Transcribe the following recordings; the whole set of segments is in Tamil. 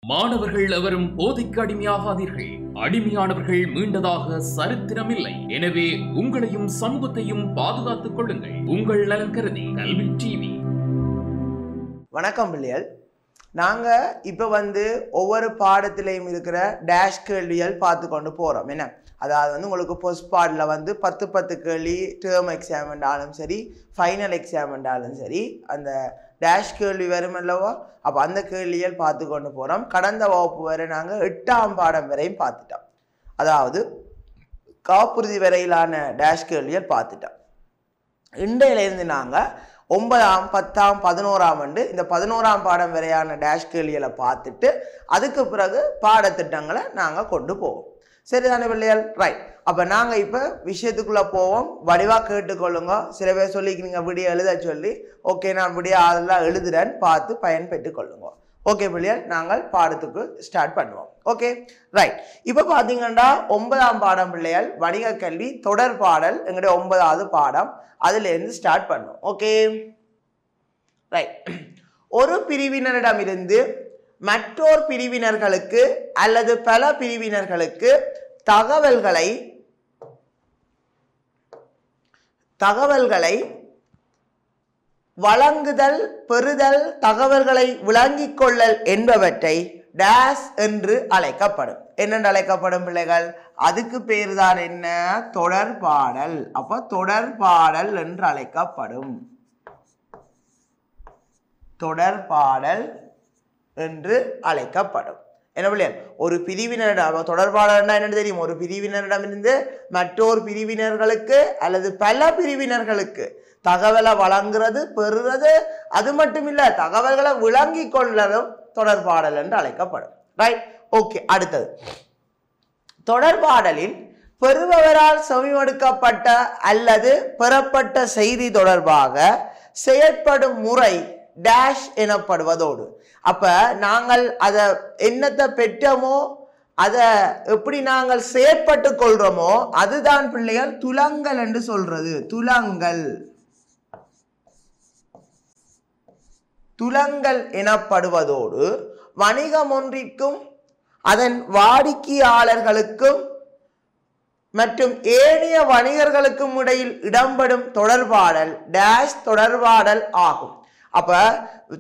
மாணவர்கள் எவரும் போதைக்கு அடிமையாகாதீர்கள். அடிமையானவர்கள் மீண்டதாக சரித்திரமில்லை. எனவே உங்களையும் சமூகத்தையும் பாதுகாத்துக் கொள்ளுங்கள். உங்கள் நலன் கருதி கல்வி டிவி. வணக்கம் பிள்ளைகள். நாங்க இப்ப ஒவ்வொரு பாடத்திலையும் இருக்கிற டேஷ் கேள்விகள் பார்த்து கொண்டு போறோம். என்ன அதாவது உங்களுக்கு போஸ்ட் பாடில் 10 கேள்வி டேர்ம் எக்ஸாம் என்றாலும் சரி, ஃபைனல் எக்ஸாம் என்றாலும் சரி, அந்த டேஷ் கேள்வி வரும் அல்லவா? அப்போ அந்த கேள்விகள் பார்த்து கொண்டு போகிறோம். கடந்த வகுப்பு வரை நாங்கள் 8ஆம் பாடம் வரையும் பார்த்துட்டோம். அதாவது காப்புறுதி வரையிலான டேஷ் கேள்விகள் பார்த்துட்டோம். இன்றையிலிருந்து நாங்கள் 9ஆம் 10ஆம் 11ஆம் இந்த 11ஆம் பாடம் வரையான டேஷ் கேள்விகளை பார்த்துட்டு அதுக்கு பிறகு பாடத்திட்டங்களை நாங்கள் கொண்டு போவோம். சரிதானே பிள்ளைகள்? ரைட். அப்போ நாங்கள் இப்போ விஷயத்துக்குள்ளே போவோம். வடிவாக கேட்டுக்கொள்ளுங்க. சில பேர் சொல்லிக்கிறீங்க விடிய எழுத சொல்லி. ஓகே, நான் விடிய அதெல்லாம் எழுதுறேன், பார்த்து பயன் பெற்றுக்கொள்ளுங்க. ஓகே பிள்ளைகள், நாங்கள் பாடத்துக்கு ஸ்டார்ட் பண்ணுவோம். Okay right. இப்போ பார்த்தீங்கன்னா 9ஆம் பாடம் பிள்ளைகள் வணிக கல்வி தொடர் பாடல் எங்களுடைய 9வது பாடம். அதுலேருந்து ஸ்டார்ட் பண்ணுவோம். Okay right. ஒரு பிரிவினரிடமிருந்து மற்றொரு பிரிவினர்களுக்கு அல்லது பல பிரிவினர்களுக்கு தகவல்களை வழங்குதல், பெறுதல், தகவல்களை விளங்கிக் கொள்ளல் என்பவற்றை டேஷ் என்று அழைக்கப்படும். என்னென்று அழைக்கப்படும் பிள்ளைகள்? அதுக்கு பேர் தான் என்ன? தொடர்பாடல். அப்ப தொடர்பாடல் என்று அழைக்கப்படும். தொடர்பாடல் என்று அழைக்கப்படும். என்ன பிள்ளைகள்? ஒரு பிரிவினரிடம் தொடர்பாடல் என்னன்னு தெரியும்? ஒரு பிரிவினரிடமிருந்து மற்றொரு பிரிவினர்களுக்கு அல்லது பல பிரிவினர்களுக்கு தகவலை வழங்குறது, பெறுறது, அது மட்டும் இல்ல தகவல்களை விளங்கி கொள்ளலும் தொடர்பாடல் என்று அழைக்கப்படும். ரைட். ஓகே, அடுத்தது தொடர்பாடலில் பெறுபவரால் செவிமடுக்கப்பட்ட அல்லது பெறப்பட்ட செய்தி தொடர்பாக செயற்படும் முறை டேஷ் எனப்படுவதோடு, அப்ப நாங்கள் அதை என்னத்தை பெற்றோமோ அதை எப்படி நாங்கள் செயற்பட்டு கொள்றோமோ அதுதான் பிள்ளைகள் துலங்கல் என்று சொல்றது. துலங்கல் எனப்படுவதோடு வணிகம் ஒன்றிற்கும் அதன் வாடிக்கையாளர்களுக்கும் மற்றும் ஏனைய வணிகர்களுக்கும் இடையில் இடம்பெறும் தொடர்பாடல் டேஷ் தொடர்பாடல் ஆகும். அப்ப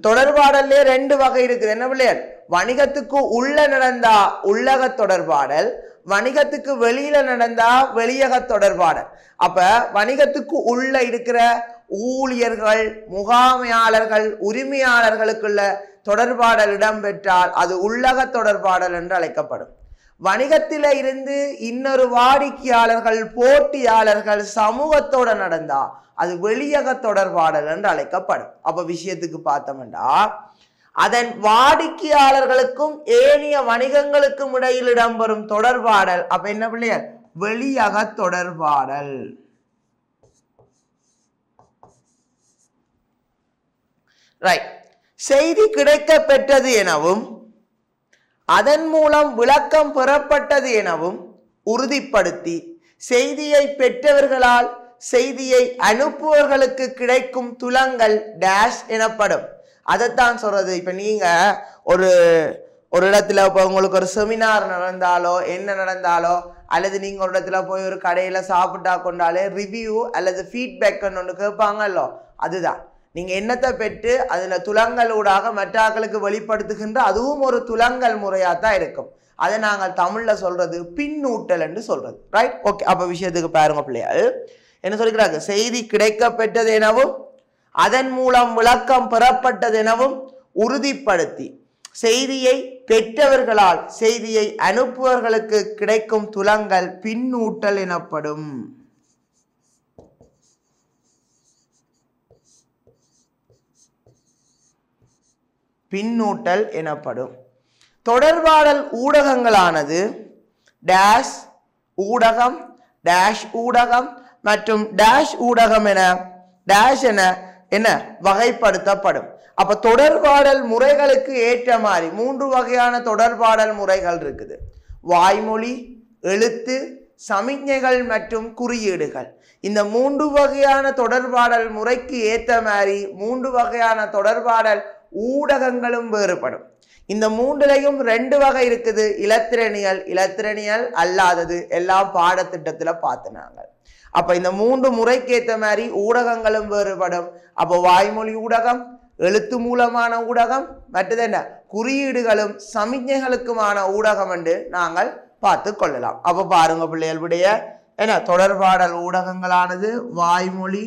தொடர்பாடல்லே 2 வகை இருக்குது. என்ன பிள்ளைகள்? வணிகத்துக்கு உள்ள நடந்தா உள்ளக தொடர்பாடல், வணிகத்துக்கு வெளியில நடந்தா வெளியக தொடர்பாடல். அப்ப வணிகத்துக்கு உள்ள இருக்கிற ஊழியர்கள், முகாமையாளர்கள், உரிமையாளர்களுக்குள்ள தொடர்பாடல் இடம்பெற்றால் அது உள்ளக தொடர்பாடல் என்று அழைக்கப்படும். வணிகத்தில இருந்து இன்னொரு வாடிக்கையாளர்கள், போட்டியாளர்கள், சமூகத்தோட நடந்தா அது வெளியக தொடர்பாடல் என்று அழைக்கப்படும். அப்ப விஷயத்துக்கு பார்த்தோம்னா அதன் வாடிக்கையாளர்களுக்கும் ஏனைய வணிகங்களுக்கும் இடையில் இடம்பெறும் தொடர்பாடல் அப்ப என்ன பிள்ளைகள்? வெளியக தொடர்பாடல். ரைட். செய்தி கிடைக்க பெற்றது எனவும் அதன் மூலம் விளக்கம் பெறப்பட்டது எனவும் உறுதிப்படுத்தி செய்தியை பெற்றவர்களால் செய்தியை அனுப்புவர்களுக்கு கிடைக்கும் துலங்கல் டேஷ் எனப்படும். அதைத்தான் சொல்றது. இப்ப நீங்க ஒரு இடத்துல இப்போ உங்களுக்கு ஒரு செமினார் நடந்தாலோ என்ன நடந்தாலோ அல்லது நீங்க ஒரு இடத்துல போய் ஒரு கடையில சாப்பிட்டா கொண்டாலே ரிவ்யூ அல்லது ஃபீட்பேக் ஒன்று கேட்பாங்கல்லோ, அதுதான் நீங்க என்னத்தை பெற்று அதுல துலங்களூடாக மற்றாக்களுக்கு வெளிப்படுத்துகின்ற அதுவும் ஒரு துலங்கல் முறையா தான் இருக்கும். அதை நாங்கள் தமிழ்ல சொல்றது பின்னூட்டல் என்று சொல்றது. ரைட். ஓகே, அப்ப விஷயத்துக்கு பாருங்க பிள்ளைகள் என்ன சொல்லிக்கிறாங்க? செய்தி கிடைக்க பெற்றது எனவும் அதன் மூலம் விளக்கம் பெறப்பட்டது எனவும் உறுதிப்படுத்தி செய்தியை பெற்றவர்களால் செய்தியை அனுப்புவர்களுக்கு கிடைக்கும் துலங்கல் பின்னூட்டல் எனப்படும். பின்னூட்டல் எனப்படும். தொடர்பாடல் ஊடகங்களானது டேஷ் ஊடகம், டேஷ் ஊடகம் மற்றும் டேஷ் ஊடகம் என டேஷ் என வகைப்படுத்தப்படும். அப்ப தொடர்பாடல் முறைகளுக்கு ஏற்ற மாதிரி 3 வகையான தொடர்பாடல் முறைகள் இருக்குது. வாய்மொழி, எழுத்து, சமிக்ஞைகள் மற்றும் குறியீடுகள். இந்த 3 வகையான தொடர்பாடல் முறைக்கு ஏற்ற மாதிரி 3 வகையான தொடர்பாடல் ஊடகங்களும் வேறுபடும். இந்த மூன்றுலையும் ரெண்டு வகை இருக்குது, இலத்திரனியல், இலத்திரனியல் அல்லாதது. எல்லாம் பாடத்திட்டத்துல பார்த்துனாங்க. அப்ப இந்த மூன்று முறைக்கேற்ற மாதிரி ஊடகங்களும் வேறுபடும். அப்போ வாய்மொழி ஊடகம், எழுத்து மூலமான ஊடகம், மற்றது என்ன குறியீடுகளும் சமிக்ஞைகளுக்குமான ஊடகம் என்று நாங்கள் பார்த்து கொள்ளலாம். அப்ப பாருங்க பிள்ளைகளுடைய என்ன தொடர்பாடல் ஊடகங்களானது வாய்மொழி,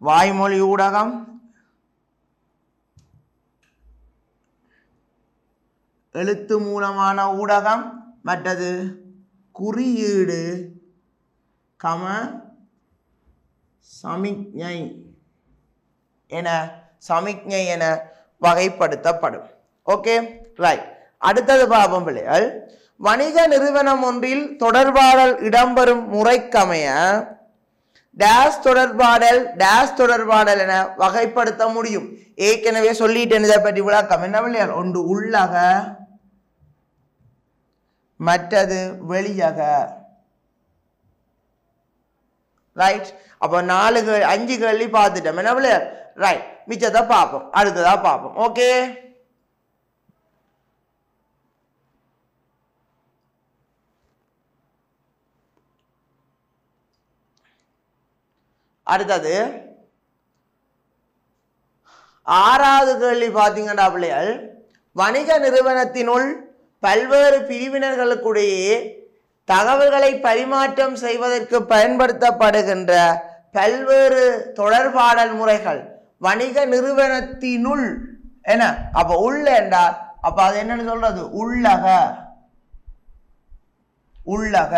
வாய்மொழி ஊடகம், எழுத்து மூலமான ஊடகம், மற்றது குறியீடு சமிக்ஞை என வகைப்படுத்தப்படும். Okay right. அடுத்தது பாபம் பிள்ளைகள், வணிக நிறுவனம் ஒன்றில் தொடர்பாடல் இடம்பெறும் முறைக்கமைய டேஷ் தொடர்பாடல் என வகைப்படுத்த முடியும். ஏற்கனவே சொல்லிட்டேன் இதை பற்றி விளக்கம். என்ன பிள்ளைகள்? ஒன்று உள்ளக, மற்றது வெளியக. ரைட். அப்போ 5 கேள்வி பார்த்துட்டோம். என்ன பிள்ளைகள்? ரைட். மிச்சத்தை பார்ப்போம், அடுத்ததா பார்ப்போம். ஓகே, அடுத்தது 6வது கேள்வி பார்த்தீங்கன்னா பிள்ளைகள், வணிக நிறுவனத்தினுள் பல்வேறு பிரிவினர்களுக்கிடையே தகவல்களை பரிமாற்றம் செய்வதற்கு பயன்படுத்தப்படுகின்ற பல்வேறு தொடர்பாடல் முறைகள். வணிக நிறுவனத்தினுள் என்ன அப்ப உள்ள என்றால் அப்ப அது என்னன்னு சொல்றது? உள்ளக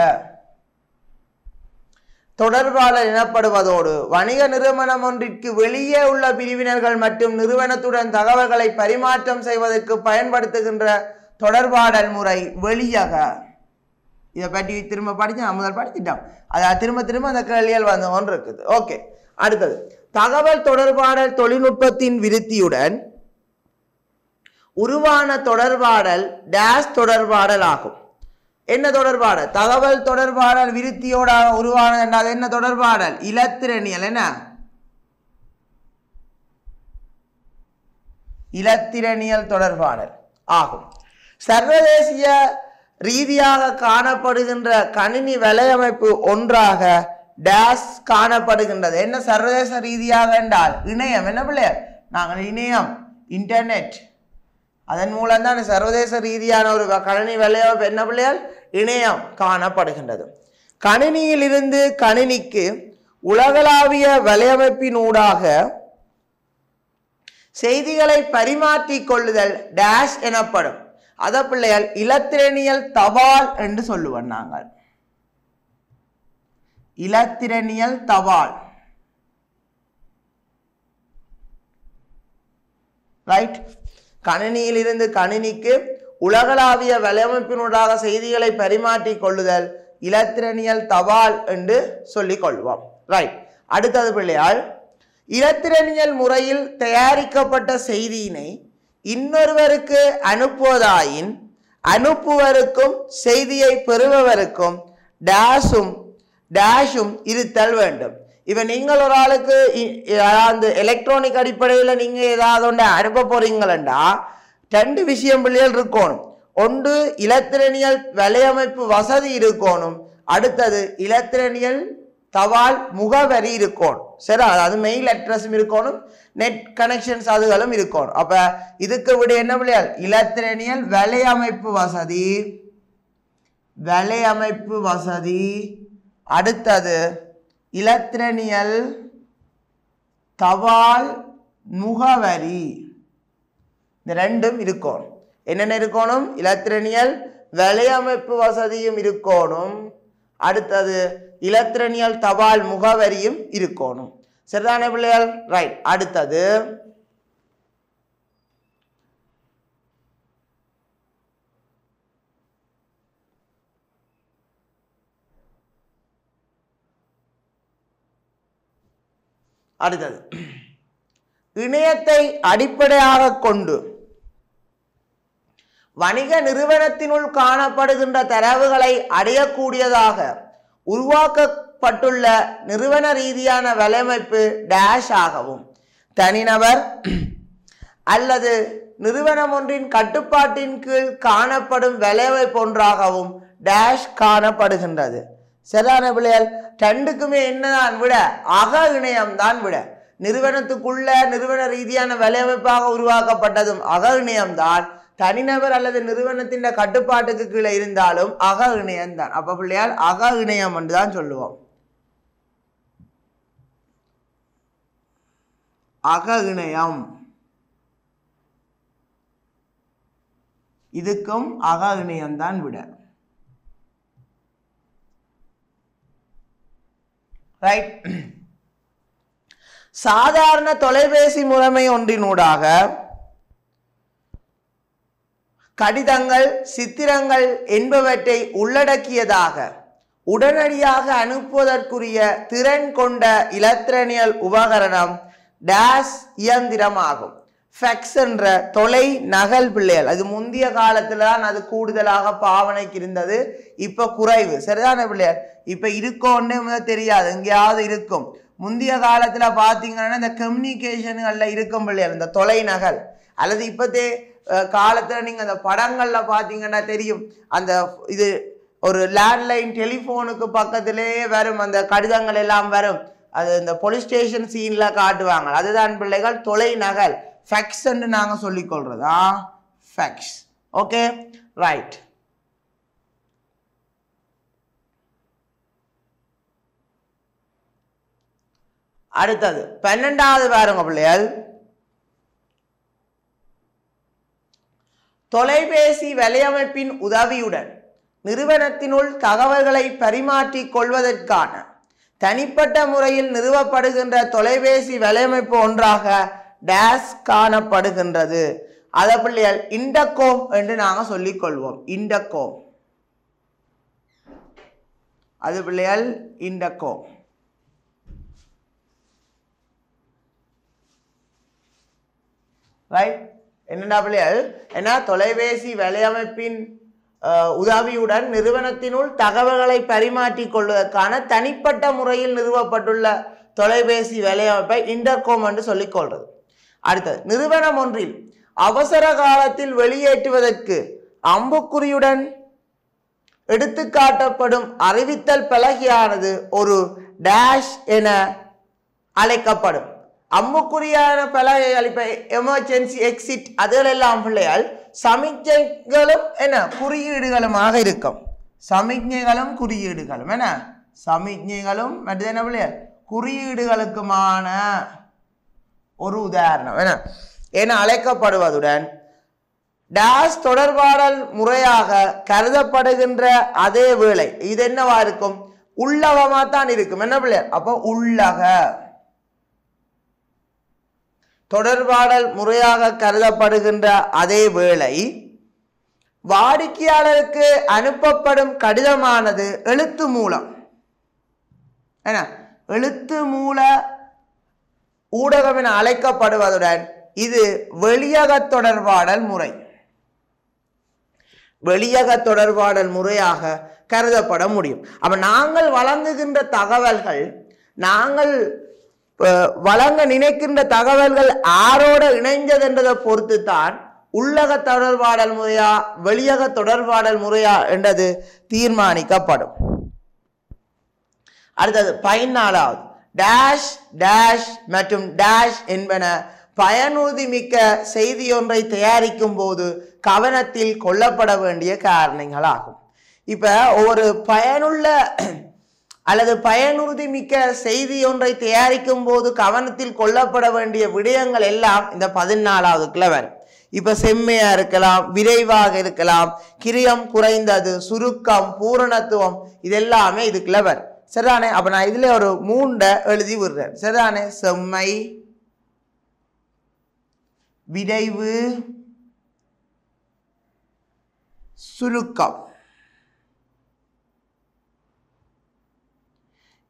தொடர்பாடல் எனப்படுவதோடு வணிக நிறுவனம் ஒன்றிற்கு வெளியே உள்ள பிரிவினர்கள் மற்றும் நிறுவனத்துடன் தகவல்களை பரிமாற்றம் செய்வதற்கு பயன்படுத்துகின்ற தொடர்பாடல் முறை வெளியக. இதை பற்றி திரும்ப படிச்சு முதல் படிச்சிட்டோம். அதாவது திரும்ப அந்த கேள்விகள் வந்து ஒன்று இருக்குது. ஓகே, அடுத்தது தகவல் தொடர்பாடல் தொழில்நுட்பத்தின் விருத்தியுடன் உருவான தொடர்பாடல் டேஷ் தொடர்பாடல் ஆகும். என்ன தொடர்பாடல்? தகவல் தொடர்பாடல் விருத்தியோட உருவானது என்றால் என்ன தொடர்பாடல்? இலத்திரனியல். என்ன இலத்திரனியல் தொடர்பாடல் ஆகும். சர்வதேசிய ரீதியாக காணப்படுகின்ற கணினி வலையமைப்பு ஒன்றாக டேஷ் காணப்படுகின்றது. என்ன சர்வதேச ரீதியாக என்றால் இணையம். என்ன பிள்ளையர்? நாங்கள் இணையம், இன்டர்நெட், அதன் மூலம் தான் சர்வதேச ரீதியான ஒரு கணினி வலையமைப்பு என்ன பிள்ளையால்? இணையம் காணப்படுகின்றது. கணினியில் இருந்து கணினிக்கு உலகளாவிய வலையமைப்பினூடாக செய்திகளை பரிமாற்றிக் கொள்ளுதல் டேஷ் எனப்படும். அத பிள்ளையால் இலத்திரனியல் தபால் என்று சொல்லுவோம் நாங்கள். இலத்திரனியல் தபால். ரைட். கணினியில் இருந்து கணினிக்கு உலகளாவிய வலையமைப்பினூடாக செய்திகளை பரிமாற்றிக் கொள்ளுதல் இலத்திரனியல் தபால் என்று சொல்லிக் கொள்வோம். ரைட். அடுத்தது பிள்ளையால் இலத்திரனியல் முறையில் தயாரிக்கப்பட்ட செய்தியினை இன்னொருவருக்கு அனுப்புவதாயின் அனுப்புவருக்கும் செய்தியை பெறுபவருக்கும் டேஷும் இருத்தல் வேண்டும். இவன் நீங்கள் ஒரு ஆளுக்கு அந்த எலக்ட்ரானிக் அடிப்படையில் நீங்க ஏதாவது ஒன்று அனுப்ப போறீங்களா, 2 விஷயம் பிள்ளைகள் இருக்கணும். ஒன்று இலத்திரனியல் வலையமைப்பு வசதி இருக்கணும், அடுத்தது இலத்திரனியல் தபால் முகவரி இருக்கணும். சரி, அதாவது மெயில் அட்ரஸும் இருக்கணும், நெட் கனெக்ஷன்ஸ் அதுகளும் இருக்கணும். அப்ப இதுக்கு விட என்ன பிள்ளைகள்? இலத்திரனியல் வலையமைப்பு வசதி, அடுத்தது இலத்திரனியல் தபால் முகவரி. இந்த ரெண்டும் இருக்கணும். என்னென்ன இருக்கணும்? இலத்திரனியல் வலையமைப்பு வசதியும் இருக்கணும், அடுத்தது இலத்திரனியல் தபால் முகவரியும் இருக்கணும். சரிதானே பிள்ளைகள்? ரைட். அடுத்தது இணையத்தை அடிப்படையாக கொண்டு வணிக நிறுவனத்தினுள் காணப்படுகின்ற தரவுகளை அடையக்கூடியதாக நிறுவப்பட்டுள்ள நிறுவன ரீதியான வலையமைப்பு டேஷ் ஆகவும் தனிநபர் அல்லது நிறுவனம் ஒன்றின் கட்டுப்பாட்டின் கீழ் காணப்படும் வலையமைப்பு ஒன்றாகவும் டேஷ் காணப்படுகின்றது. சரியான பிள்ளைகள், ரெண்டுக்குமே என்னதான் விட? அக இணையம்தான் விட. நிறுவனத்துக்குள்ள நிறுவன ரீதியான வலையமைப்பாக உருவாக்கப்பட்டதும் அக இணையம்தான். தனிநபர் அல்லது நிறுவனத்தின் கட்டுப்பாட்டுக்கு கீழே இருந்தாலும் அக இணையம்தான். அப்ப பிள்ளையால் அக இணையம் என்றுதான் சொல்லுவோம். அக இணையம், இதுக்கும் அக இணையம்தான் விட. ரைட். சாதாரண தொலைபேசி முறைமை ஒன்றினூடாக கடிதங்கள், சித்திரங்கள் என்பவற்றை உள்ளடக்கியதாக உடனடியாக அனுப்புவதற்குரிய திறன் கொண்ட இலத்திரனியல் உபகரணம் டேஷ் இயந்திரமாகும். ஃபேக்ஸ் என்ற தொலை நகல் பிள்ளைகள், அது முந்தைய காலத்துல தான் அது கூடுதலாக பாவனைக்கு இருந்தது, இப்ப குறைவு. சரிதான பிள்ளைகள்? இப்ப இருக்கோன்னு தெரியாது, எங்கேயாவது இருக்கும். முந்தைய காலத்துல பாத்தீங்கன்னா இந்த கம்யூனிகேஷன்கள்ல இருக்கும் பிள்ளைகள் இந்த தொலை நகல். அல்லது இப்பத்தே காலத்துல நீங்க அந்த படங்கள்ல பாத்தீங்கன்னா தெரியும், அந்த இது ஒரு லேண்ட்லைன் டெலிஃபோனுக்கு பக்கத்திலேயே வரும் அந்த கடிதங்கள் எல்லாம் வரும். அது இந்த போலீஸ் ஸ்டேஷன் சீன்ல காட்டுவாங்க. அதுதான் பிள்ளைகள் தொலை நகல். ஃபேக்ஸ் என்று நாங்க சொல்லிக் கொள்றதா ஃபேக்ஸ். Okay, right. அடுத்தது 12வது பாருங்க பிள்ளைகள். தொலைபேசி வலையமைப்பின் உதவியுடன் நிறுவனத்தினுள் தகவல்களை பரிமாற்றிக் கொள்வதற்கான தனிப்பட்ட முறையில் நிறுவப்படுகின்ற தொலைபேசி வலையமைப்பு ஒன்றாக டேஷ் காணப்படுகின்றது. அத பிள்ளைகள் இன்டர்கோம் என்று நாங்க சொல்லிக் கொள்வோம். இன்டர்கோம், அது பிள்ளைகள் இன்டர்கோம். ரைட். என்னடா பிள்ளைகள், ஏன்னா தொலைபேசி வலையமைப்பின் உதவியுடன் நிறுவனத்தினுள் தகவல்களை பரிமாற்றிக் கொள்வதற்கான தனிப்பட்ட முறையில் நிறுவப்பட்டுள்ள தொலைபேசி வலையமைப்பை இன்டர்கோம் என்று சொல்லிக் கொள்றது. அடுத்தது, நிறுவனம் ஒன்றில் அவசர காலத்தில் வெளியேற்றுவதற்கு அம்புக்குறியுடன் எடுத்துக்காட்டப்படும் அறிவித்தல் பலகையானது ஒரு டேஷ் என அழைக்கப்படும். அம்புக்குறியான பலகைகள், இப்ப எமர்ஜென்சி எக்ஸிட், அதுகளெல்லாம் பிள்ளைகள் சமிக்ஞைகளும் என்ன குறியீடுகளுமாக இருக்கும். சமிக்ஞைகளும் குறியீடுகளும் என்ன சமிக்ஞைகளும் மற்ற என்ன பிள்ளைகள் குறியீடுகளுக்குமான ஒரு உதாரணம் என அழைக்கப்படுவதுடன் டேஷ் தொடர்பாடல் முறையாக கருதப்படுகின்ற அதே வேளை இது என்னவா இருக்கும்? உள்ளகமா தான் இருக்கும். என்ன பிள்ளைகள்? அப்போ உள்ளக தொடர்பாடல் முறையாக கருதப்படுகின்ற அதே வேளை வாடிக்கையாளருக்கு அனுப்பப்படும் கடிதமானது எழுத்து மூலம் என்ன எழுத்து மூல ஊடகம் என அழைக்கப்படுவதுடன் இது வெளியக தொடர்பாடல் முறை, வெளியக தொடர்பாடல் முறையாக கருதப்பட முடியும். அப்ப நாங்கள் வழங்குகின்ற தகவல்கள், நாங்கள் வழங்க நினைக்கின்ற தகவல்கள் ஆரோட இணைஞ்சது என்றதை பொறுத்து தான் உள்ளக தொடர்பாடல் முறையா வெளியக தொடர்பாடல் முறையா என்றது தீர்மானிக்கப்படும். அடுத்தது 14வது, டேஷ் டேஷ் மற்றும் டேஷ் என்பன பயனுறுதி மிக்க செய்தியொன்றை தயாரிக்கும் போது கவனத்தில் கொள்ளப்பட வேண்டிய காரணங்களாகும். இப்ப ஒரு பயனுள்ள அல்லது பயனுறுதி மிக்க செய்தி ஒன்றை தயாரிக்கும் போது கவனத்தில் கொள்ளப்பட வேண்டிய விடயங்கள் எல்லாம் இந்த 14வதுக்குள்ள வரும். இப்ப செம்மையா இருக்கலாம், விரைவாக இருக்கலாம், கிரியம் குறைந்தது, சுருக்கம், பூரணத்துவம், இதெல்லாமே இதுக்குள்ள வரும். சரிதானே? அப்ப நான் இதுல ஒரு 3 எழுதி விடுறேன். சரிதானே? செம்மை, விரைவு, சுருக்கம்.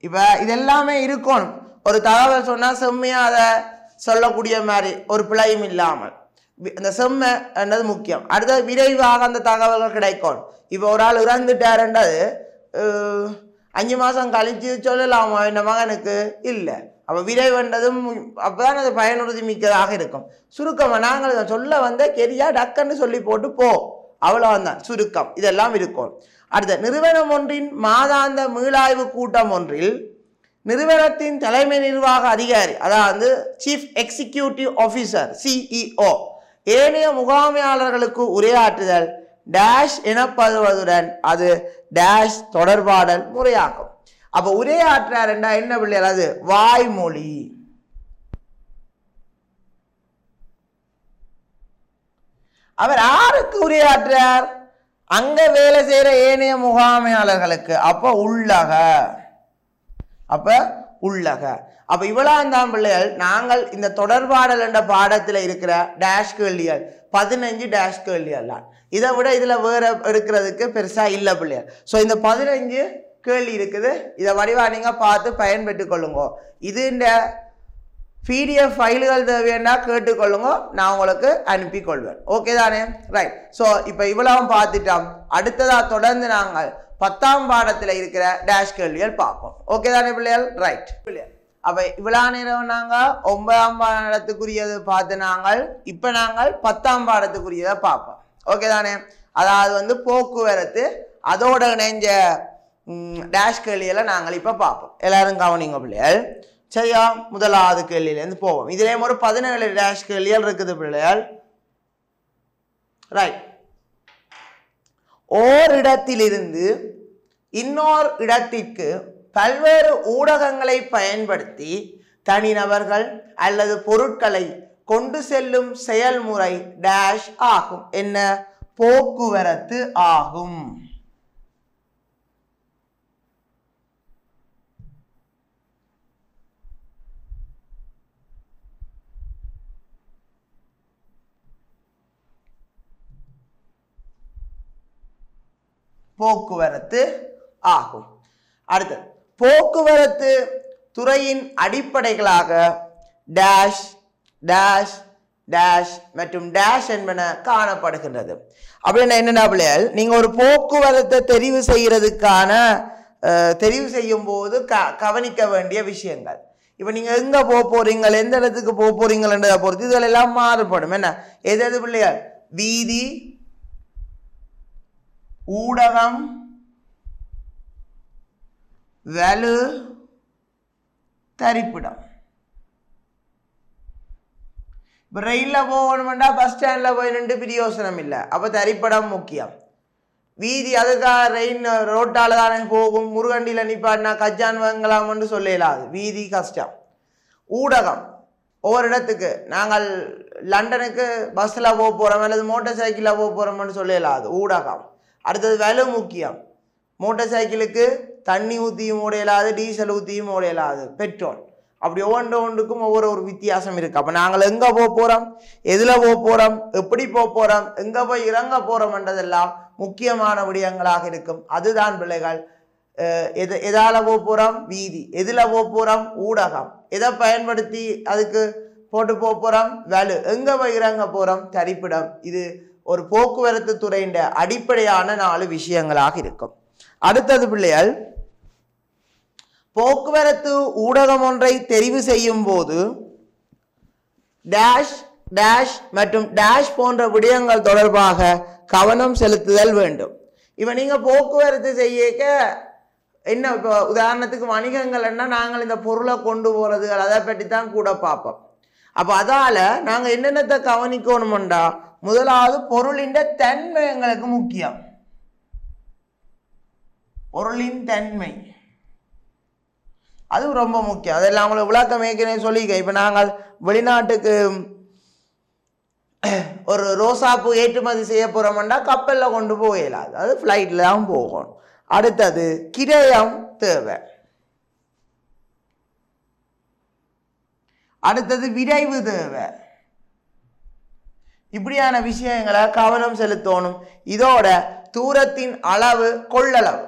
இப்ப இதெல்லாமே இருக்கணும். ஒரு தகவல் சொன்னா செம்மையா அதை சொல்லக்கூடிய மாதிரி ஒரு பிழையும் இல்லாமல் அந்த செம்மை என்றது முக்கியம். அடுத்தது விரைவாக அந்த தகவல்கள் கிடைக்கும். இப்ப ஒரு ஆள் இறந்துட்டாருன்றது 5 மாதம் கழித்து சொல்லலாமா இந்த மகனுக்கு? இல்லை. அப்போ விரைவுன்றதும் அப்போதான் அது பயனுறுதி மிக்கதாக இருக்கும். சுருக்கமாக நாங்கள் சொல்ல வந்த கெரியா டக்குன்னு சொல்லி போட்டு போ, அவ்வளோதான் சுருக்கம். இதெல்லாம் இருக்கும். அடுத்த நிறுவனம் ஒன்றின் மாதாந்த மீளாய்வு கூட்டம் ஒன்றில் நிறுவனத்தின் தலைமை நிர்வாக அதிகாரி, அதாவது சீஃப் எக்ஸிக்யூட்டிவ் ஆஃபீஸர் CEO ஏனைய முகாமையாளர்களுக்கு உரையாற்றுதல் டேஷ் எனப்படுவதுடன் அது டேஷ் தொடர்பாடல் முறையாகும். அப்போ உரையாற்றார் என்றா என்ன பிள்ளைகள்? அது வாய்மொழி. அவர் யாருக்கு உரையாற்றார்? அங்க வேலை செய்யற ஏனைய முகாமையாளர்களுக்கு. அப்ப உள்ளக. அப்ப இவ்வளவு தான் பிள்ளைகள். நாங்கள் இந்த தொடர்பாடல் என்ற பாடத்தில் இருக்கிற டேஷ் கேள்விகள் 15 டேஷ் கேள்விகள் தான். இதை விட இதுல வேற எடுக்கிறதுக்கு பெருசா இல்லை பிள்ளைகள். ஸோ இந்த 15 கேள்வி இருக்குது. இதை வடிவா நீங்க பார்த்து பயன்பெற்றுக் கொள்ளுங்க. இது இந்த PDF ஃபைல்கள் தேவைன்னா கேட்டுக்கொள்ளுங்க, நான் உங்களுக்கு அனுப்பி கொள்வேன். ஓகே தானே? ரைட். ஸோ இப்போ இவ்வளவும் பார்த்துட்டோம். அடுத்ததா தொடர்ந்து நாங்கள் 10ஆம் பாடத்தில் இருக்கிற டேஷ் கேள்விகள் பார்ப்போம். ஓகே தானே பிள்ளைகள்? ரைட் பிள்ளைகள். அப்போ இவ்வளோ நேரம் நாங்கள் 9ஆம் பாடத்துக்குரியது பார்த்து நாங்கள் இப்போ நாங்கள் 10ஆம் பாடத்துக்குரியதை பார்ப்போம். ஓகே தானே? அதாவது போக்குவரத்து அதோட இணைஞ்ச டேஷ் கேள்விகளை நாங்கள் இப்போ பார்ப்போம். எல்லாரும் கவனிங்க பிள்ளைகள். சரியா? முதலாவது கேள்வியிலேருந்து போவோம். இதுலேயும் ஒரு 17 டேஷ் கேள்விகள் இருக்குது பிள்ளைகள். ரைட். ஓரிடத்திலிருந்து இன்னொரு இடத்திற்கு பல்வேறு ஊடகங்களை பயன்படுத்தி தனிநபர்கள் அல்லது பொருட்களை கொண்டு செல்லும் செயல்முறை டேஷ் ஆகும். என்ன? போக்குவரத்து ஆகும். போக்குவரத்து ஆகும். அடுத்து போக்குவரத்து துறையின் அடிப்படைகளாக டேஷ் டேஷ் டேஷ் மற்றும் டேஷ் என்பன காணப்படுகின்றது. அப்படின்னா என்னென்ன பிள்ளைகள்? நீங்க ஒரு போக்குவரத்தை தெரிவு செய்யும் போது கவனிக்க வேண்டிய விஷயங்கள். இப்ப நீங்க எங்க போறீங்க, எந்த இடத்துக்கு போறீங்கன்றதை பொறுத்து இதுல எல்லாம் மாறுபடும். என்ன எது பிள்ளைகள்? வீதி, ஊடகம், வலு, தரிப்பிடம். இப்போ ரயிலில் போகணுமெண்டா பஸ் ஸ்டாண்டில் போய் நின்று பிரயோசனம் இல்லை. அப்போ தரிப்படம் முக்கியம். வீதி அதுக்காக ரயில் ரோட்டால் தானே போகும். முருகண்டியில் நிப்பாட்டினா கஜான் வாங்கலாம்னு சொல்லலாது. வீதி கஷ்டம். ஊடகம் ஒவ்வொரு இடத்துக்கு நாங்கள் லண்டனுக்கு பஸ்ஸில் போகிறோம் அல்லது மோட்டார் சைக்கிளில் போகிறோம்னு சொல்லலாது. ஊடகம். அடுத்தது வலு முக்கியம். மோட்டார் சைக்கிளுக்கு தண்ணி ஊற்றியும் ஓடையலாது, டீசல் ஊற்றியும் ஓடையலாது, பெட்ரோல். அப்படி ஒவ்வொன்றுக்கும் ஒவ்வொரு வித்தியாசம் இருக்கு. அப்போ நாங்கள் எங்கே போகிறோம், எதில் போகிறோம், எப்படி போகிறோம், எங்கே போய் இறங்க போகிறோம்ன்றதெல்லாம் முக்கியமான விடயங்களாக இருக்கும். அதுதான் பிள்ளைகள். எதால் போகிறோம்? வீதி. எதில் போகிறோம்? ஊடகம். எதை பயன்படுத்தி அதுக்கு போட்டு போகிறோம்? வலு. எங்கே போய் இறங்க போகிறோம்? தரிப்பிடம். இது ஒரு போக்குவரத்து துறையின் அடிப்படையான 4 விஷயங்களாக இருக்கும். அடுத்தது பிள்ளைகள், போக்குவரத்து ஊடகம் ஒன்றை தெரிவு செய்யும் போது டேஷ் டேஷ் மற்றும் டேஷ் போன்ற விடயங்கள் தொடர்பாக கவனம் செலுத்துதல் வேண்டும். இப்போ நீங்கள் போக்குவரத்து செய்ய என்ன, இப்போ உதாரணத்துக்கு வணிகங்கள் என்ன, நாங்கள் இந்த பொருளை கொண்டு போகிறது அதை பற்றி தான் கூட பார்ப்போம். அப்போ அதால் நாங்கள் என்னென்னத்தை கவனிக்கணும்டா, முதலாவது பொருளின் தன்மை எங்களுக்கு முக்கியம். பொருளின் தன்மை அது ரொம்ப முக்கியம். அதெல்லாம் அவங்களுக்கு விளக்கம் ஏற்கனவே சொல்லிக்க. இப்போ நாங்கள் வெளிநாட்டுக்கு ஒரு ரோசாப்பூ ஏற்றுமதி செய்ய போகிறோம்னா கப்பலில் கொண்டு போகலாது, அது ஃப்ளைட்டில் தான் போகணும். அடுத்தது கிரயம் தேவை. அடுத்தது விரைவு தேவை. இப்படியான விஷயங்களை கவனம் செலுத்தணும். இதோட தூரத்தின் அளவு, கொள்ளளவு,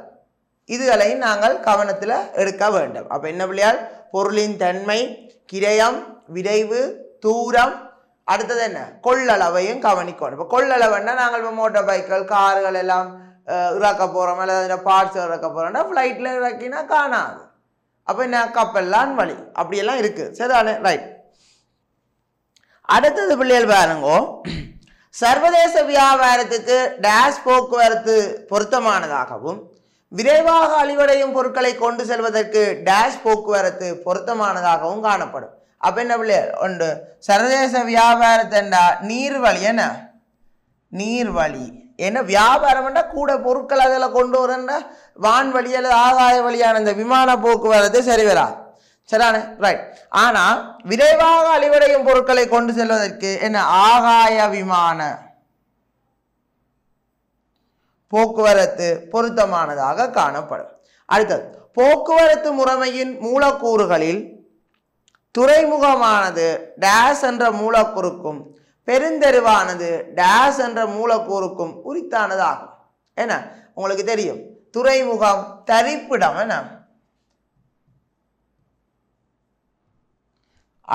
இதுகளை நாங்கள் கவனத்தில் எடுக்க வேண்டும். அப்போ என்ன பிள்ளையால்? பொருளின் தன்மை, கிரயம், விரைவு, தூரம், அடுத்தது என்ன? கொள்ளளவையும் கவனிக்கணும். இப்போ கொள்ளளவுன்னா நாங்கள் இப்போ மோட்டார் பைக்குகள், கார்கள் எல்லாம் இறக்க போகிறோம் அல்லது அதில் பார்ட்ஸ் இறக்க போகிறோம்னா ஃப்ளைட்டில் இறக்கினா காணாது. அப்போ என்ன கப்பல்லாம் வழி அப்படியெல்லாம் இருக்குது. சரிதானே? ரைட். அடுத்தது பிள்ளைகள் பாருங்கோ, சர்வதேச வியாபாரத்துக்கு டேஷ் போக்குவரத்து பொருத்தமானதாகவும் விரைவாக அழிவடையும் பொருட்களை கொண்டு செல்வதற்கு டேஷ் போக்குவரத்து பொருத்தமானதாகவும் காணப்படும். அப்போ என்ன பிள்ளைகள் ஒன்று சர்வதேச வியாபாரத்தண்டா நீர்வழி. என்ன நீர்வழி? ஏன்னா வியாபாரம்னா கூட பொருட்கள் அதில் கொண்டு வரண்டா வான்வழி அல்லது ஆகாய வழியான இந்த விமான போக்குவரத்து சரி வராது. சரிதானே? ரைட். ஆனால் விரைவாக அழிவடையும் பொருட்களை கொண்டு செல்வதற்கு என்ன ஆகாய விமான போக்குவரத்து பொருத்தமானதாக காணப்படும். அடுத்தது போக்குவரத்து முறைமையின் மூலக்கூறுகளில் துறைமுகமானது டேஷ் என்ற மூலக்கூறுக்கும் பெருந்தெருவானது டேஷ் என்ற மூலக்கூறுக்கும் உரித்தானதாகும். என்ன உங்களுக்கு தெரியும், துறைமுகம் தரிப்பிடம். என்ன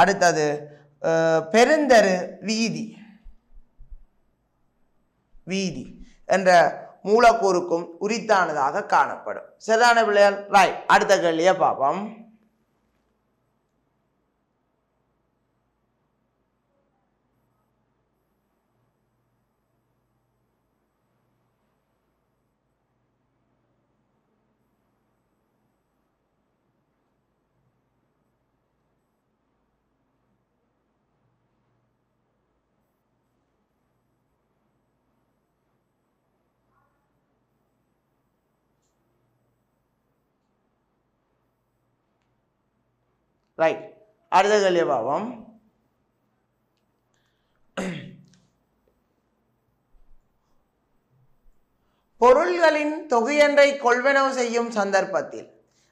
அடுத்தது பெருந்தெரு வீதி வீதி என்ற மூலக்கூறுக்கும் உரித்தானதாக காணப்படும். சரிதான பிள்ளைகள்? ரைட். அடுத்த கேள்வியை பார்ப்போம். ரைட். அடுத்த கேள்வியை பார்ப்போம். பொருள்களின் தொகையொன்றை கொள்வனவு செய்யும் சந்தர்ப்பத்தில்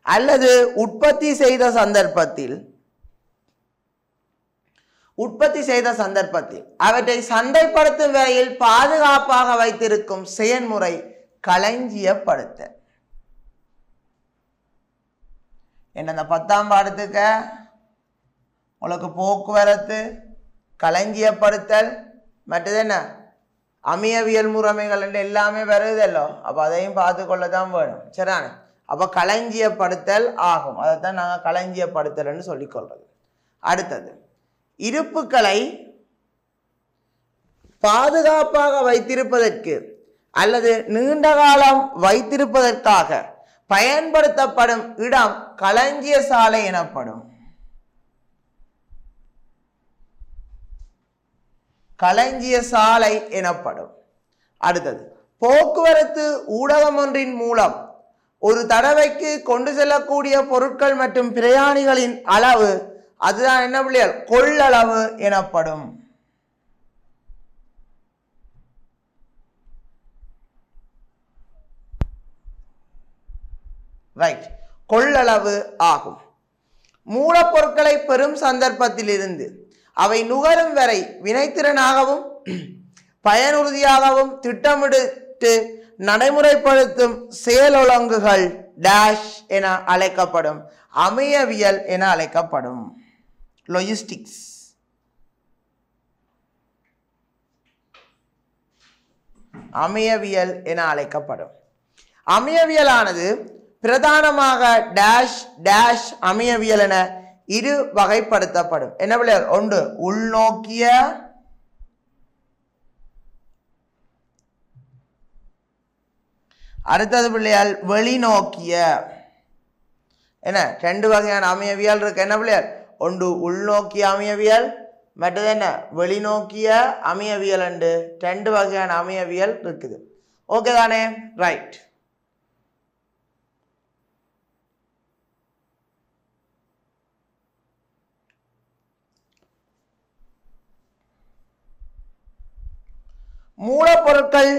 அல்லது உற்பத்தி செய்த சந்தர்ப்பத்தில் அவற்றை சந்தைப்படுத்தும் வரையில் பாதுகாப்பாக வைத்திருக்கும் செயல்முறை களஞ்சியப்படுத்தல். என்ன இந்த 10ஆம் பாடத்துக்கு உங்களுக்கு போக்குவரத்து, களஞ்சியப்படுத்தல், மற்றது என்ன அமியவியல் முறைமைகள் எல்லாமே வருதல்லோ. அப்போ அதையும் பார்த்து கொள்ள தான் வேணும். சரிதானே? அப்போ களஞ்சியப்படுத்தல் ஆகும். அதைத்தான் நாங்கள் களஞ்சியப்படுத்தல்னு சொல்லிக்கொள்றது. அடுத்தது இருப்புக்களை பாதுகாப்பாக வைத்திருப்பதற்கு அல்லது நீண்ட காலம் வைத்திருப்பதற்காக பயன்படுத்தப்படும் இடம் களஞ்சிய சாலை எனப்படும். களஞ்சிய சாலை எனப்படும். அடுத்தது போக்குவரத்து ஊடகம் ஒன்றின் மூலம் ஒரு தடவைக்கு கொண்டு செல்லக்கூடிய பொருட்கள் மற்றும் பிரயாணிகளின் அளவு, அதுதான் என்ன பிள்ளைகள் கொள்ளளவு எனப்படும். ரைட். கொள்ளளவு ஆகும். மூலப்பொருட்களை பெறும் சந்தர்ப்பத்தில் இருந்து அவை நுகரும் வரை வினைத்திறனாகவும் பயனுறுதியாகவும் திட்டமிட்டு நடைமுறைப்படுத்தும் செயலொழுங்குகள் டேஷ் என அழைக்கப்படும். அமையவியல் என அழைக்கப்படும். லாஜிஸ்டிக்ஸ். அமையவியல் என அழைக்கப்படும். அமையவியலானது பிரதானமாக டேஷ் டேஷ் அமையவியல் என இரு வகைப்படுத்தப்படும். என்ன பிள்ளைகள்? ஒன்று உள்நோக்கிய, அடுத்தது பிள்ளைகள் வெளிநோக்கிய. என்ன ரெண்டு வகையான அமையவியல் இருக்கு. என்ன பிள்ளைகள்? ஒன்று உள்நோக்கிய அமையவியல், மற்றது என்ன வெளிநோக்கிய அமையவியல் என்று ரெண்டு வகையான அமையவியல் இருக்குது. ஓகே தானே? ரைட். மூலப்பொருட்கள்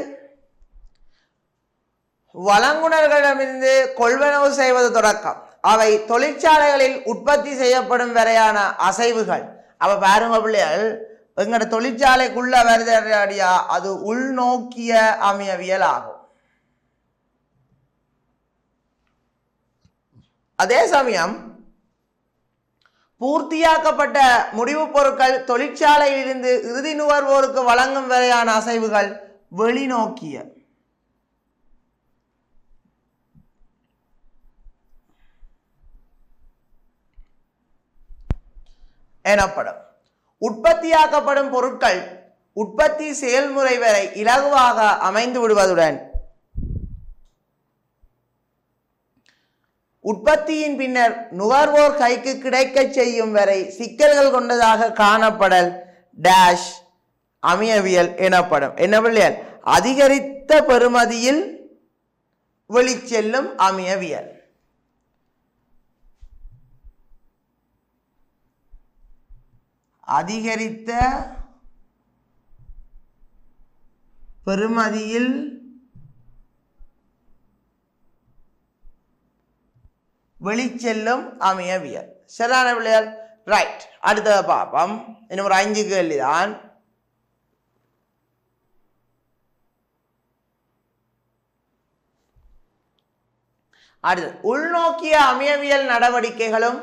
வழங்குனர்களிடமிருந்து கொள்வனவு செய்வது தொடக்கம் அவை தொழிற்சாலைகளில் உற்பத்தி செய்யப்படும் வரையான அசைவுகள். அவ பாருங்க பிள்ளைகள், எங்களோட தொழிற்சாலைக்குள்ள வருதடியா அது உள்நோக்கிய அமையவியல் ஆகும். அதே சமயம் பூர்த்தியாக்கப்பட்ட முடிவுப் பொருட்கள் தொழிற்சாலையிலிருந்து இறுதி நுகர்வோருக்கு வழங்கும் வரையான அசைவுகள் வெளிநோக்கிய. எனப்படும். உற்பத்தியாக்கப்படும் பொருட்கள் உற்பத்தி செயல்முறை வரை இலகுவாக அமைந்து விடுவதுடன் உற்பத்தியின் பின்னர் நுகர்வோர் கைக்கு கிடைக்க செய்யும் வரை சிக்கல்கள் கொண்டதாக காணப்படல் டேஷ் அமையவியல் எனப்படும். என்ன பிள்ளைகள்? அதிகரித்த பெறுமதியில் வெளிச்செல்லும் அமையவியல். அதிகரித்த பெறுமதியில் வெளிச்செல்லும் அமையவியல். சரியான பிள்ளைகள்? ரைட். அடுத்தது பார்ப்போம். இன்னும் ஒரு 5 கேள்விதான். அடுத்து உள்நோக்கிய அமையவியல் நடவடிக்கைகளும்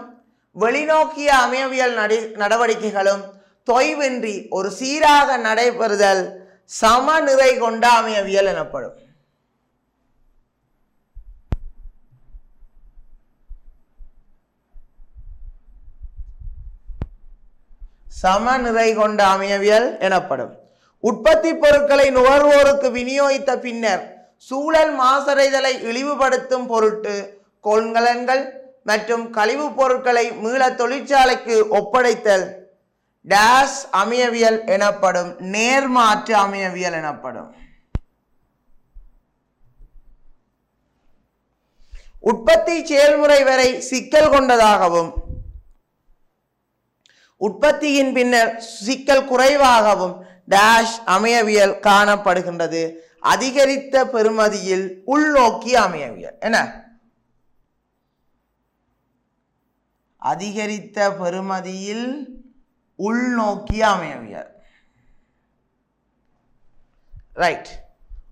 வெளிநோக்கிய அமையவியல் நடவடிக்கைகளும் தொய்வின்றி ஒரு சீராக நடைபெறுதல் சமநிறை கொண்ட அமையவியல் எனப்படும். சமநிறை கொண்ட அமையவியல் எனப்படும். உற்பத்தி பொருட்களை நுகர்வோருக்கு விநியோகித்த பின்னர் சூழல் மாசடைதலை இழிவுபடுத்தும் பொருட்டு கொள்கலன்கள் மற்றும் கழிவுப் பொருட்களை மீள தொழிற்சாலைக்கு ஒப்படைத்தல் டேஷ் அமையவியல் எனப்படும். நேர்மாற்று அமையவியல் எனப்படும். உற்பத்தி செயல்முறை வரை சிக்கல் கொண்டதாகவும் உற்பத்தியின் பின்னர் சிக்கல் குறைவாகவும் டேஷ் அமையவியல் காணப்படுகின்றது. அதிகரித்த பெறுமதியில் உள்நோக்கிய அமையவியல். என்ன? அதிகரித்த பெறுமதியில் உள்நோக்கிய அமையவியல். ரைட்.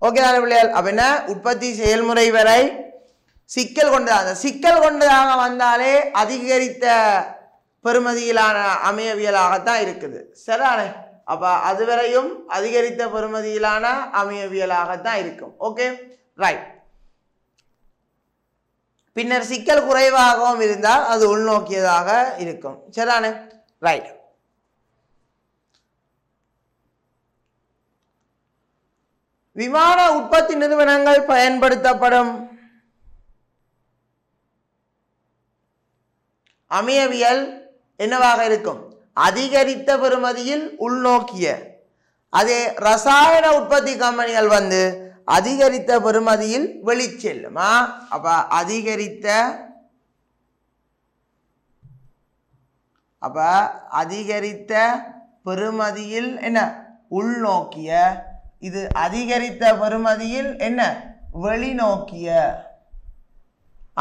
ஓகே தானே பிள்ளைகள்? அப்ப என்ன? உற்பத்தி செயல்முறை வரை சிக்கல் கொண்டதாக, சிக்கல் கொண்டதாக வந்தாலே அதிகரித்த பெறுமதியிலான அமையவியலாகத்தான் இருக்குது. சரிதானே? அப்ப அதுவரையும் அதிகரித்த பெறுமதியிலான அமையவியலாகத்தான் இருக்கும். Okay right. பின்னர் சிக்கல் குறைவாகவும் இருந்தால் அது உள்நோக்கியதாக இருக்கும். சரிதானே? ரைட். விமான உற்பத்தி நிறுவனங்கள் பயன்படுத்தப்படும் அமையவியல் என்னவாக இருக்கும்? அதிகரித்த பெறுமதியில் உள்நோக்கிய. அதே ரசாயன உற்பத்தி கம்பெனிகள் வந்து அதிகரித்த பெறுமதியில் வெளிச்செல்லுமா? அப்ப அதிகரித்த பெறுமதியில் என்ன? உள்நோக்கிய. இது அதிகரித்த பெறுமதியில் என்ன? வெளிநோக்கிய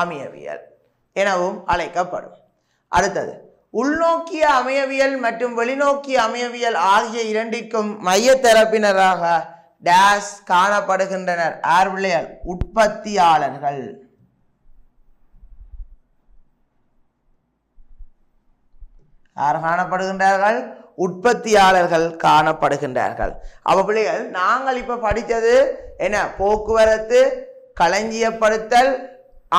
அமையவியல் எனவும் அழைக்கப்படும். அடுத்தது உள்நோக்கிய அமையவியல் மற்றும் வெளிநோக்கிய அமையவியல் ஆகிய இரண்டிற்கும் மைய தரப்பினராக டேஷ் காணப்படுகின்றனர். யார் பிள்ளைகள்? உற்பத்தியாளர்கள். யார் காணப்படுகின்றார்கள்? உற்பத்தியாளர்கள் காணப்படுகின்றார்கள். அப்ப பிள்ளைகள், நாங்கள் இப்ப படித்தது என்ன? போக்குவரத்து, களஞ்சியப்படுத்தல்,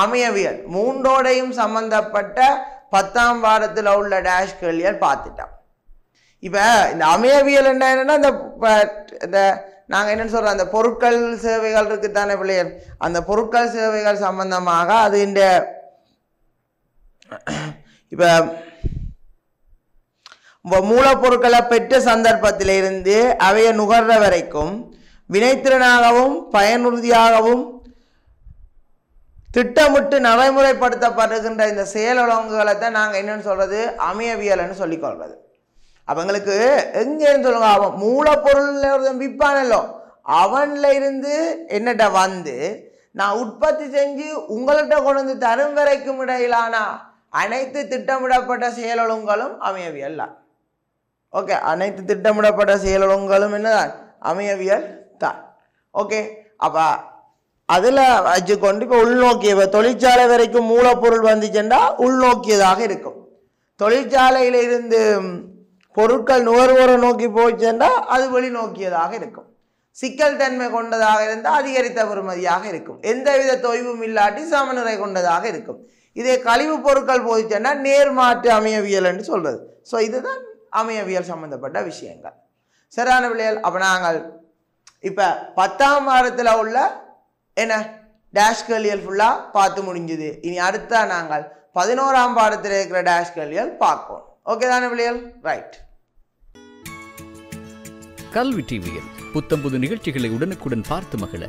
அமையவியல் மூன்றோடையும் சம்பந்தப்பட்ட 10ஆம் பாடத்தில் உள்ள டேஷ் கேள்விகள் பார்த்துட்டோம். இப்ப இந்த அமையவியல் என்னன்னா, இந்த நாங்கள் என்னன்னு சொல்றோம், அந்த பொருட்கள் சேவைகள் இருக்குத்தானே பிள்ளைகள், அந்த பொருட்கள் சேவைகள் சம்பந்தமாக அது இந்த இப்ப மூலப்பொருட்களை பெற்ற சந்தர்ப்பத்திலிருந்து அவைய நுகர்ற வரைக்கும் வினைத்திறனாகவும் பயனுறுதியாகவும் திட்டமிட்டு நடைமுறைப்படுத்தப்படுகின்ற இந்த செயல் ஒழுங்குகளை தான் நாங்கள் என்னன்னு சொல்றது? அமையவியல்னு சொல்லிக்கொள்வது. அப்ப எங்களுக்கு எங்கேன்னு சொல்லுங்க, மூலப்பொருள் விற்பானല്ലോ அவன்ல இருந்து என்னட்ட வந்து நான் உற்பத்தி செஞ்சு உங்கள்கிட்ட கொண்டு வந்து தரும் வரைக்கும் இடையிலான அனைத்து திட்டமிடப்பட்ட செயல் ஒழுங்குகளும் அமையவியல் தான். ஓகே, அனைத்து திட்டமிடப்பட்ட செயல் ஒழுங்குகளும் என்னதான்? அமையவியல் தான். ஓகே, அப்ப அதில் வச்சுக்கொண்டு இப்போ உள்நோக்கிய தொழிற்சாலை வரைக்கும் மூலப்பொருள் வந்துச்சுன்னா உள்நோக்கியதாக இருக்கும். தொழிற்சாலையில இருந்து பொருட்கள் நுகர்வோரை நோக்கி போச்சுன்னா அது வெளிநோக்கியதாக இருக்கும். சிக்கல் தன்மை கொண்டதாக இருந்தால் அதிகரித்த பெறுமதியாக இருக்கும். எந்தவித தொய்வும் இல்லாட்டி சமநிலை கொண்டதாக இருக்கும். இதே கழிவுப் பொருட்கள் போயிடுச்சுன்னா நேர்மாற்று அமையவியல்னு சொல்றது. ஸோ இதுதான் அமையவியல் சம்பந்தப்பட்ட விஷயங்கள். சரியான பிள்ளைகள். அப்போ நாங்கள் இப்போ 10ஆம் பாடத்தில் உள்ள என்ன டேஷ் கேள்விகள் ஃபுல்லாக பார்த்து முடிஞ்சுது. இனி அடுத்த நாங்கள் 11ஆம் பாடத்தில் இருக்கிற டேஷ் கேள்விகள் பார்ப்போம். ஓகே தானே பிள்ளைகள்? ரைட். கல்வி டிவியில் புத்தம்புது நிகழ்ச்சிகளை உடனுக்குடன் பார்த்து மகிழ